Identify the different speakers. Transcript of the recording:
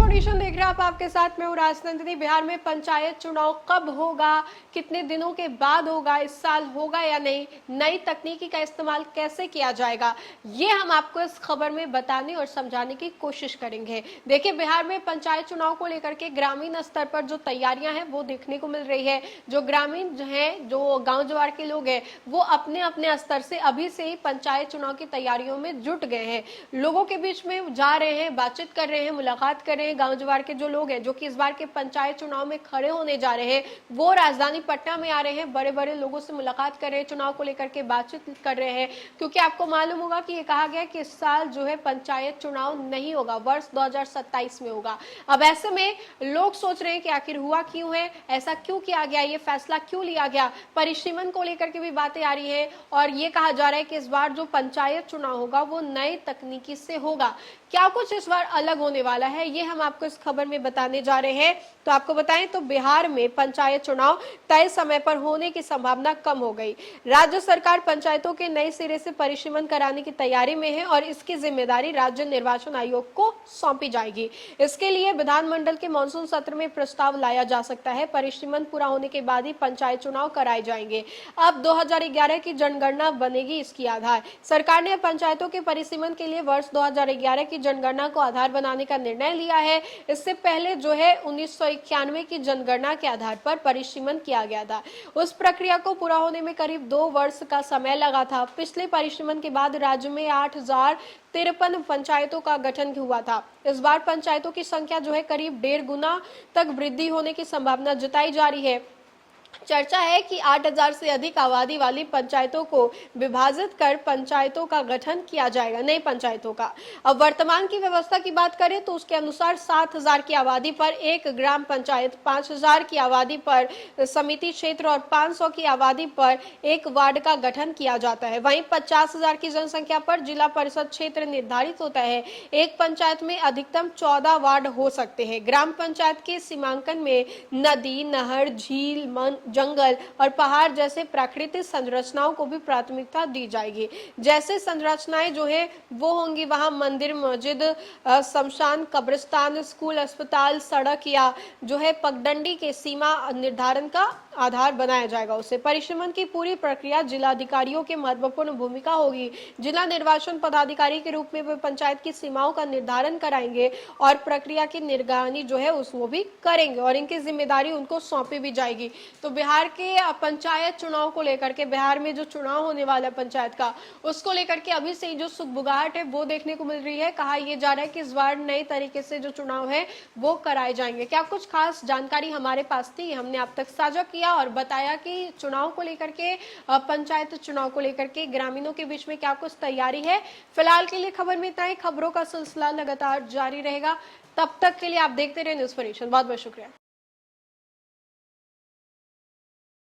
Speaker 1: Audition देख रहे हैं आप, आपके साथ मैं हूँ राजनंदिनी। बिहार में पंचायत चुनाव कब होगा, कितने दिनों के बाद होगा, इस साल होगा या नहीं, नई तकनीकी का इस्तेमाल कैसे किया जाएगा, ये हम आपको इस खबर में बताने और समझाने की कोशिश करेंगे। देखिए, बिहार में पंचायत चुनाव को लेकर के ग्रामीण स्तर पर जो तैयारियां हैं वो देखने को मिल रही है। जो ग्रामीण हैं, जो गाँव जवार के लोग हैं, वो अपने अपने स्तर से अभी से ही पंचायत चुनाव की तैयारियों में जुट गए हैं। लोगों के बीच में जा रहे हैं, बातचीत कर रहे हैं, मुलाकात कर रहे हैं। गांव जवार के जो लोग हैं, जो कि इस बार के पंचायत चुनाव में खड़े होने जा रहे हैं, वो राजधानी पटना में आ रहे हैं, बड़े बड़े लोगों से मुलाकात कर रहे हैं, चुनाव को लेकर के बातचीत कर रहे हैं। क्योंकि आपको मालूम होगा कि ये कहा गया कि इस साल जो है पंचायत चुनाव नहीं होगा, वर्ष 2027 में होगा। अब ऐसे में लोग सोच रहे हैं कि आखिर हुआ क्यों है, ऐसा क्यों किया गया, ये फैसला क्यों लिया गया। परिसीमन को लेकर के भी बातें आ रही है और ये कहा जा रहा है कि इस बार जो पंचायत चुनाव होगा वो नए तकनीकी से होगा। क्या कुछ इस बार अलग होने वाला है, ये हम आपको इस खबर में बताने जा रहे हैं। तो आपको बताएं तो बिहार में पंचायत चुनाव तय समय पर होने की संभावना कम हो गई। राज्य सरकार पंचायतों के नए सिरे से परिसीमन कराने की तैयारी में है और इसकी जिम्मेदारी राज्य निर्वाचन आयोग को सौंपी जाएगी। इसके लिए विधानमंडल के मानसून सत्र में प्रस्ताव लाया जा सकता है। परिसीमन पूरा होने के बाद ही पंचायत चुनाव कराए जाएंगे। अब 2011 की जनगणना बनेगी इसकी आधार। सरकार ने पंचायतों के परिसीमन के लिए वर्ष 2011 की जनगणना को आधार बनाने का निर्णय लिया है। इससे पहले जो है 1991 की जनगणना के आधार पर परिसीमन किया गया था। उस प्रक्रिया को पूरा होने में करीब 2 वर्ष का समय लगा था। पिछले परिसीमन के बाद राज्य में 8053 पंचायतों का गठन हुआ था। इस बार पंचायतों की संख्या जो है करीब 1.5 गुना तक वृद्धि होने की संभावना जताई जा रही है। चर्चा है कि 8000 से अधिक आबादी वाली पंचायतों को विभाजित कर पंचायतों का गठन किया जाएगा, नई पंचायतों का। अब वर्तमान की व्यवस्था की बात करें तो उसके अनुसार 7000 की आबादी पर एक ग्राम पंचायत, 5000 की आबादी पर समिति क्षेत्र और 500 की आबादी पर एक वार्ड का गठन किया जाता है। वहीं 50,000 की जनसंख्या पर जिला परिषद क्षेत्र निर्धारित होता है। एक पंचायत में अधिकतम 14 वार्ड हो सकते हैं। ग्राम पंचायत के सीमांकन में नदी, नहर, झील, जंगल और पहाड़ जैसे प्राकृतिक संरचनाओं को भी प्राथमिकता दी जाएगी। जैसे संरचनाएं जो है वो होंगी वहां मंदिर, मस्जिद, शमशान, कब्रिस्तान, स्कूल, अस्पताल, सड़क या जो है पगडंडी के सीमा निर्धारण का आधार बनाया जाएगा। उसे परिसीमन की पूरी प्रक्रिया जिलाधिकारियों की महत्वपूर्ण भूमिका होगी। जिला निर्वाचन पदाधिकारी के रूप में वे पंचायत की सीमाओं का निर्धारण कराएंगे और प्रक्रिया की निगरानी जो है उसको भी करेंगे और इनकी जिम्मेदारी उनको सौंपी भी जाएगी। तो बिहार के पंचायत चुनाव को लेकर के, बिहार में जो चुनाव होने वाला है पंचायत का, उसको लेकर के अभी से जो सुगबुगाहट है वो देखने को मिल रही है। कहा यह जा रहा है कि इस बार नए तरीके से जो चुनाव है वो कराए जाएंगे। क्या कुछ खास जानकारी हमारे पास थी, हमने आप तक साझा किया और बताया कि चुनाव को लेकर के, पंचायत चुनाव को लेकर के ग्रामीणों के बीच में क्या कुछ तैयारी है। फिलहाल के लिए खबर में इतना ही। खबरों का सिलसिला लगातार जारी रहेगा। तब तक के लिए आप देखते रहे न्यूज़ फॉर नेशन। बहुत बहुत शुक्रिया।